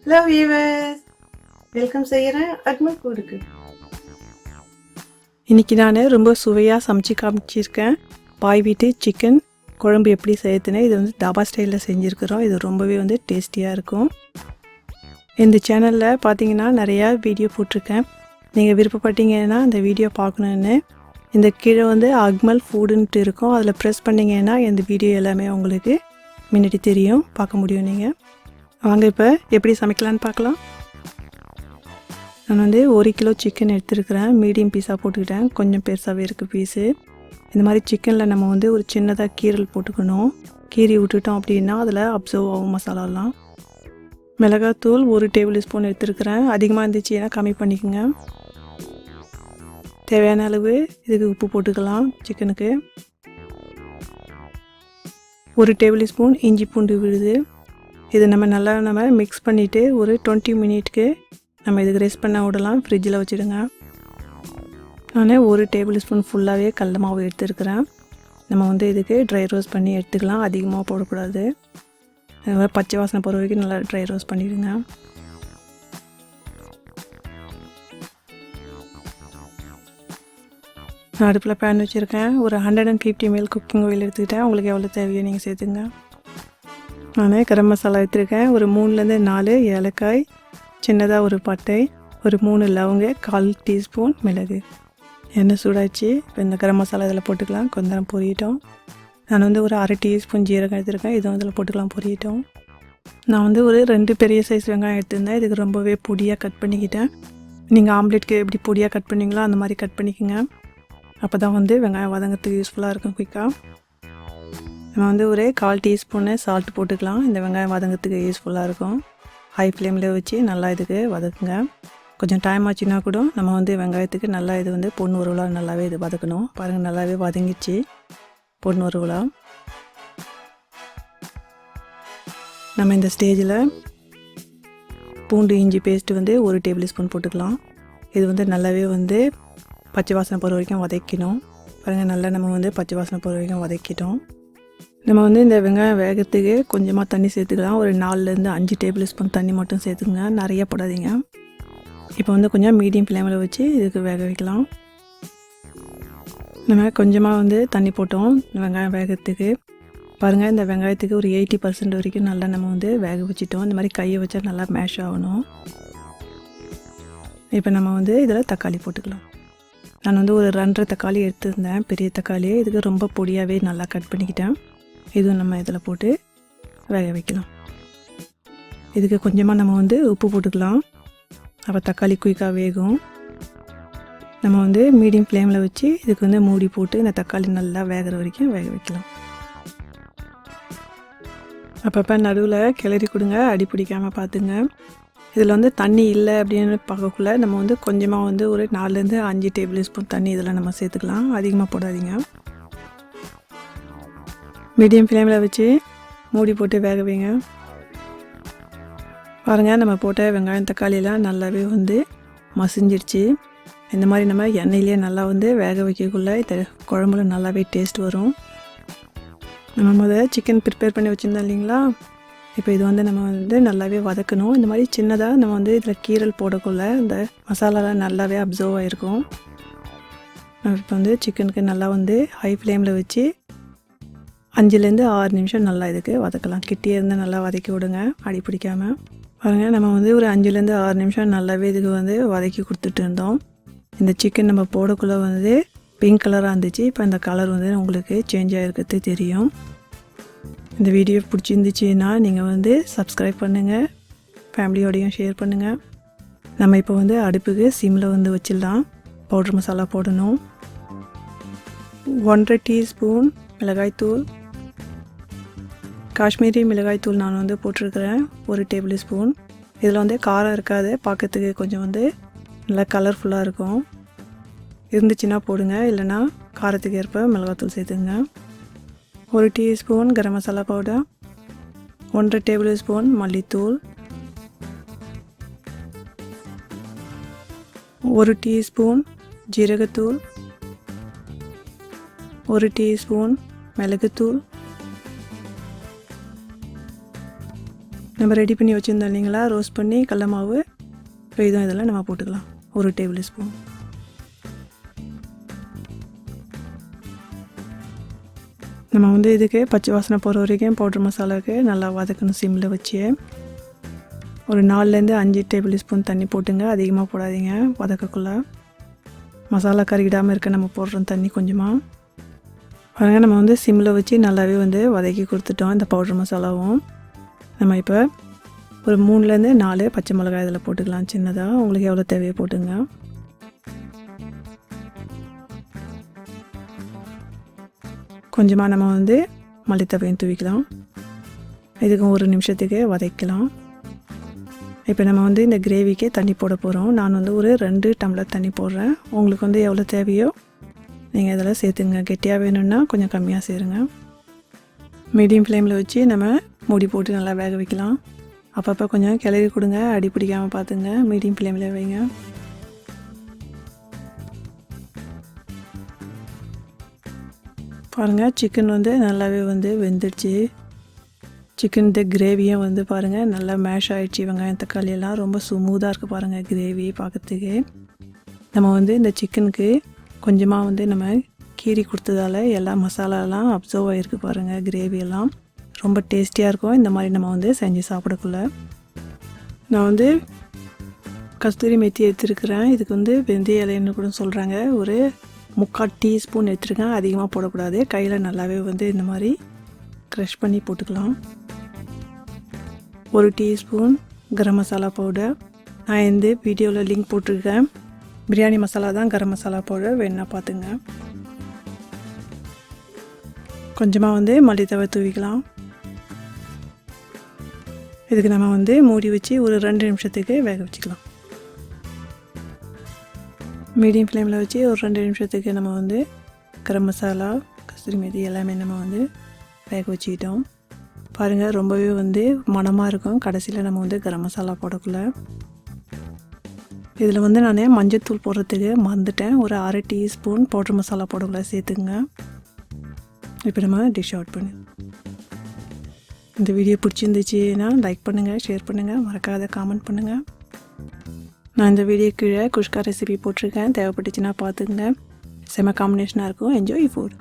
Hello viewers, welcome செய்கிறேன் அக்மல் கூடுக்கு. இன்றைக்கி நான் ரொம்ப சுவையாக சமைச்சு காமிச்சிருக்கேன். பாய் வீட்டு சிக்கன் குழம்பு எப்படி செய்யறதுன்னு இது தாபா ஸ்டைலில் செஞ்சுருக்குறோம். இது ரொம்பவே டேஸ்டியாக இருக்கும். இந்த சேனலில் பார்த்தீங்கன்னா நிறையா வீடியோ போட்டிருக்கேன். நீங்கள் விருப்பப்பட்டீங்கன்னா அந்த வீடியோ பார்க்கணுன்னு இந்த கீழே அக்மல் ஃபுட்டுன்ட்டு இருக்கும். அதில் ப்ரெஸ் பண்ணிங்கன்னா இந்த வீடியோ எல்லாமே உங்களுக்கு முன்னாடி தெரியும், பார்க்க முடியும். நீங்கள் வாங்க இப்போ எப்படி சமைக்கலான்னு பார்க்கலாம். நான் 1 கிலோ சிக்கன் எடுத்துருக்கிறேன். மீடியம் பீஸாக போட்டுக்கிட்டேன். கொஞ்சம் பெருசாகவே இருக்குது பீஸு. இந்த மாதிரி சிக்கனில் நம்ம ஒரு சின்னதாக கீரல் போட்டுக்கணும். கீரி விட்டுட்டோம் அப்படின்னா அதில் அப்சர்வ் ஆகும் மசாலாலாம். மிளகாத்தூள் 1 டேபிள் ஸ்பூன் எடுத்துருக்கிறேன். அதிகமாக இருந்துச்சுன்னா கம்மி பண்ணிக்கோங்க. தேவையான அளவு இதுக்கு உப்பு போட்டுக்கலாம். சிக்கனுக்கு 1 டேபிள் ஸ்பூன் இஞ்சி பூண்டு விழுது. இது நம்ம மிக்ஸ் பண்ணிவிட்டு ஒரு 20 மினிட்க்கு நம்ம இதுக்கு ரெஸ்ட் பண்ண விடலாம். ஃப்ரிட்ஜில் வச்சுடுங்க. நான் 1 டேபிள் ஸ்பூன் ஃபுல்லாகவே கடல மாவு எடுத்துருக்கிறேன். நம்ம இதுக்கு ட்ரை ரோஸ்ட் பண்ணி எடுத்துக்கலாம். அதிகமாக போடக்கூடாது. பச்சை வாசனை போகிற வரைக்கும் நல்லா ட்ரை ரோஸ்ட் பண்ணிவிடுங்க. நான் அடுப்பில் பேன் வச்சுருக்கேன். ஒரு 150 ml குக்கிங் ஆயில் எடுத்துக்கிட்டேன். உங்களுக்கு எவ்வளோ தேவையோ நீங்கள் சேர்த்துங்க. நான் கரம் மசாலா எடுத்துருக்கேன். ஒரு 3லேருந்து 4 ஏலக்காய், சின்னதாக ஒரு பட்டை, ஒரு 3 லவங்க, 1/4 டீஸ்பூன் மிளகு. எண்ணெய் சூடாச்சு. இப்போ இந்த கரம் மசாலா இதில் போட்டுக்கலாம். கொஞ்சம் பொரியட்டும். நான் ஒரு 1/2 டீஸ்பூன் ஜீரகம் எடுத்துருக்கேன். இதுவும் இதில் போட்டுக்கலாம், பொரியட்டும். நான் ஒரு 2 பெரிய சைஸ் வெங்காயம் எடுத்திருந்தேன். இதுக்கு ரொம்பவே பொடியாக கட் பண்ணிக்கிட்டேன். நீங்கள் ஆம்லேட்க்கு எப்படி பொடியாக கட் பண்ணிங்களோ அந்த மாதிரி கட் பண்ணிக்கோங்க. அப்போ தான் வெங்காயம் வதங்கிறதுக்கு யூஸ்ஃபுல்லாக இருக்கும் குயிக்காக. நம்ம ஒரு 1/4 டீஸ்பூன்னு சால்ட் போட்டுக்கலாம். இந்த வெங்காயம் வதங்கிறதுக்கு யூஸ்ஃபுல்லாக இருக்கும். ஹை ஃப்ளேமில் வச்சு நல்லா இதுக்கு வதக்குங்க. கொஞ்சம் டைம் ஆச்சுன்னா கூட நம்ம வெங்காயத்துக்கு நல்லா இது பொன் உருவலாக நல்லாவே இது வதக்கணும். பாருங்கள், நல்லாவே வதங்கிடுச்சு பொன் உருவலாக. நம்ம இந்த ஸ்டேஜில் பூண்டு இஞ்சி பேஸ்ட்டு 1 டேபிள் ஸ்பூன் போட்டுக்கலாம். இது நல்லாவே பச்சை வாசனை போகிற வரைக்கும் வதக்கணும். பாருங்கள், நல்லா நம்ம பச்சை வாசனை போகிற வரைக்கும் வதக்கிட்டோம். நம்ம இந்த வெங்காயம் வேகிறதுக்கு கொஞ்சமாக தண்ணி சேர்த்துக்கலாம். ஒரு 4லேருந்து 5 டேபிள் ஸ்பூன் தண்ணி மட்டும் சேர்த்துக்குங்க. நிறைய போடாதீங்க. இப்போ கொஞ்சம் மீடியம் ஃப்ளேமில் வச்சு இதுக்கு வேக வைக்கலாம். நம்ம கொஞ்சமாக தண்ணி போட்டோம் வெங்காயம் வேகிறதுக்கு. பாருங்கள், இந்த வெங்காயத்துக்கு ஒரு 80% வரைக்கும் நல்லா நம்ம வேக வச்சிட்டோம். இந்த மாதிரி கையை வச்சா நல்லா மேஷ் ஆகணும். இப்போ நம்ம இதில் தக்காளி போட்டுக்கலாம். நான் ஒரு 2.5 தக்காளி எடுத்துருந்தேன், பெரிய தக்காளி. இதுக்கு ரொம்ப பொடியாகவே நல்லா கட் பண்ணிக்கிட்டேன். இதுவும் நம்ம இதில் போட்டு வேக வைக்கலாம். இதுக்கு கொஞ்சமாக நம்ம உப்பு போட்டுக்கலாம். அப்போ தக்காளி குயிக்காக வேகும். நம்ம மீடியம் ஃப்ளேமில் வச்சு இதுக்கு மூடி போட்டு இந்த தக்காளி நல்லா வேகிற வரைக்கும் வேக வைக்கலாம். அப்பப்போ நடுவில் கிளறி கொடுங்க, அடி பிடிக்காமல் பார்த்துங்க. இதில் தண்ணி இல்லை அப்படின்னு பார்க்கக்குள்ள நம்ம கொஞ்சமாக ஒரு 4லேருந்து 5 டேபிள் ஸ்பூன் தண்ணி இதில் நம்ம சேர்த்துக்கலாம். அதிகமாக போடாதீங்க. மீடியம் ஃப்ளேமில் வச்சு மூடி போட்டு வேக வைங்க. பாருங்கள், நம்ம போட்ட வெங்காயம் தக்காளியெலாம் நல்லாவே மசிஞ்சிடுச்சு. இந்த மாதிரி நம்ம எண்ணெயிலே நல்லா வேக வைக்கக்குள்ளே இந்த குழம்புல நல்லாவே டேஸ்ட் வரும். நம்ம சிக்கன் ப்ரிப்பேர் பண்ணி வச்சுருந்தோம் இல்லைங்களா? இப்போ இது நம்ம நல்லாவே வதக்கணும். இந்த மாதிரி சின்னதாக நம்ம இதில் கீரல் போடக்குள்ள இந்த மசாலாலாம் நல்லாவே அப்சர்வ் ஆகிருக்கும். நம்ம இப்போ சிக்கனுக்கு நல்லா ஹை ஃப்ளேமில் வச்சு 5லேருந்து 6 நிமிஷம் நல்லா இதுக்கு வதக்கலாம். கிட்டே இருந்து நல்லா வதக்கி விடுங்க, அடி பிடிக்காமல். பாருங்கள், நம்ம ஒரு 5லேருந்து 6 நிமிஷம் நல்லாவே இதுக்கு வதக்கி கொடுத்துட்டு இருந்தோம். இந்த சிக்கன் நம்ம போடக்குள்ளே பிங்க் கலராக இருந்துச்சு. இப்போ இந்த கலர் உங்களுக்கு சேஞ்ச் ஆகிருக்கிறது தெரியும். இந்த வீடியோ பிடிச்சிருந்துச்சின்னா நீங்கள் சப்ஸ்கிரைப் பண்ணுங்கள், ஃபேமிலியோடையும் ஷேர் பண்ணுங்கள். நம்ம இப்போ அடுப்புக்கு சிம்மில் வச்சிடலாம். பவுட்ரு மசாலா போடணும். 1.5 டீஸ்பூன் மிளகாய்த்தூள், காஷ்மீரி மிளகாய்த்தூள் நான் போட்டிருக்கிறேன் 1 டேபிள் ஸ்பூன். இதில் காரம் இருக்காது, பார்க்கறதுக்கு கொஞ்சம் நல்லா கலர்ஃபுல்லாக இருக்கும். இருந்துச்சுன்னா போடுங்க, இல்லைனா காரத்துக்கு ஏற்ப மிளகாய்த்தூள் சேர்த்துங்க. 1 teaspoon garam masala powder, 1.5 table spoon மல்லித்தூள், 1 டீஸ்பூன் ஜீரகத்தூள், 1 டீஸ்பூன் மிளகுத்தூள், நம்ம ரெடி பண்ணி வச்சுருந்தோம் இல்லைங்களா, ரோஸ்ட் பண்ணி கடல மாவு, இதுவும் இதெல்லாம் நம்ம போட்டுக்கலாம். 1 டேபிள் ஸ்பூன். நம்ம வந்து இதுக்கு பச்சை வாசனை போகிற வரைக்கும் பவுடர் மசாலாவுக்கு நல்லா வதக்கணும். சிம்மில் வச்சு ஒரு 4லேருந்து 5 டேபிள் ஸ்பூன் தண்ணி போட்டுங்க. அதிகமாக போடாதீங்க. வதக்கக்குள்ளே மசாலா கருகிடாமல் இருக்க நம்ம போடுறோம் தண்ணி கொஞ்சமாக. பாருங்கள், நம்ம வந்து சிம்மில் வச்சு நல்லாவே வந்து வதக்கி கொடுத்துட்டோம் இந்த பவுடர் மசாலாவும். நம்ம இப்போ ஒரு 3லேருந்து 4 பச்சை மிளகாய் இதில் போட்டுக்கலாம். சின்னதாக உங்களுக்கு எவ்வளோ தேவையோ போட்டுங்க. கொஞ்சமாக நம்ம வந்து மல்லித்தவையும் தூவிக்கலாம். இதுக்கும் 1 நிமிஷத்துக்கு வதக்கலாம். இப்போ நம்ம வந்து இந்த கிரேவிக்கே தண்ணி போட போகிறோம். நான் வந்து ஒரு 2 டம்ளர் தண்ணி போடுறேன். உங்களுக்கு வந்து எவ்வளோ தேவையோ நீங்கள் இதில் சேர்த்துங்க. கெட்டியாக வேணும்னா கொஞ்சம் கம்மியாக சேருங்க. மீடியம் ஃப்ளேமில் வச்சு நம்ம மூடி போட்டு நல்லா வேக வைக்கலாம். அப்பப்போ கொஞ்சம் கிளறி கொடுங்க. அடி பிடிக்காமல் பார்த்துங்க. மீடியம் ஃப்ளேமில் வைங்க. பாருங்கள், சிக்கன் வந்து நல்லாவே வந்து வெந்துடுச்சு. சிக்கன் இந்த கிரேவியும் வந்து பாருங்கள் நல்லா மேஷ் ஆகிடுச்சு. வெங்காயம் தக்காளி எல்லாம் ரொம்ப ஸ்மூத்தாக இருக்குது. பாருங்கள் கிரேவி பார்க்கறதுக்கு. நம்ம வந்து இந்த சிக்கனுக்கு கொஞ்சமாக வந்து நம்ம கீரி கொடுத்ததால எல்லா மசாலாலாம் அப்சர்வ் ஆகிருக்கு. பாருங்கள் கிரேவியெல்லாம் ரொம்ப டேஸ்டியாக இருக்கும். இந்த மாதிரி நம்ம வந்து செஞ்சு சாப்பிடக்குள்ள நான் வந்து கஸ்தூரி மெத்தி எடுத்துருக்கிறேன். இதுக்கு வந்து வெந்தய இலைன்னு கூட சொல்கிறாங்க. ஒரு 3/4 டீஸ்பூன் எடுத்துருக்கேன். அதிகமாக போடக்கூடாது. கையில் நல்லாவே வந்து இந்த மாதிரி க்ரஷ் பண்ணி போட்டுக்கலாம். 1 டீஸ்பூன் கரம் மசாலா பவுடர். நான் இந்த வீடியோவில் லிங்க் போட்டிருக்கேன். பிரியாணி மசாலா தான் கரம் மசாலா பவுடர், வேணுன்னா பார்த்துங்க. கொஞ்சமாக வந்து மல்லித்தவை தூவிக்கலாம். இதுக்கு நம்ம வந்து மூடி வச்சு ஒரு 2 நிமிஷத்துக்கு வேக வச்சுக்கலாம். மீடியம் ஃப்ளேமில் வச்சு ஒரு 2 நிமிஷத்துக்கு நம்ம வந்து கரம் மசாலா, கஸ்தூரி மேத்தி எல்லாமே நம்ம வந்து வேக வச்சுக்கிட்டோம். பாருங்கள், ரொம்பவே வந்து மணமாக இருக்கும். கடைசியில் நம்ம வந்து கரம் மசாலா போடக்குள்ள இதில் வந்து நான் மஞ்சத்தூள் போடுறதுக்கு மறந்துட்டேன். ஒரு 1/2 டீஸ்பூன் பவுடர் மசாலா போடக்குள்ள சேர்த்துங்க. இப்போ நம்ம டிஷ் அவுட் பண்ணி இந்த வீடியோ பிடிச்சிருந்துச்சுன்னா லைக் பண்ணுங்கள், ஷேர் பண்ணுங்கள், மறக்காத காமெண்ட் பண்ணுங்கள். நான் இந்த வீடியோ கீழே குஷ்கா ரெசிபி போட்டிருக்கேன். தேவைப்பட்டுச்சுன்னா பார்த்துங்க. செம காம்பினேஷனாக இருக்கும். Enjoy food.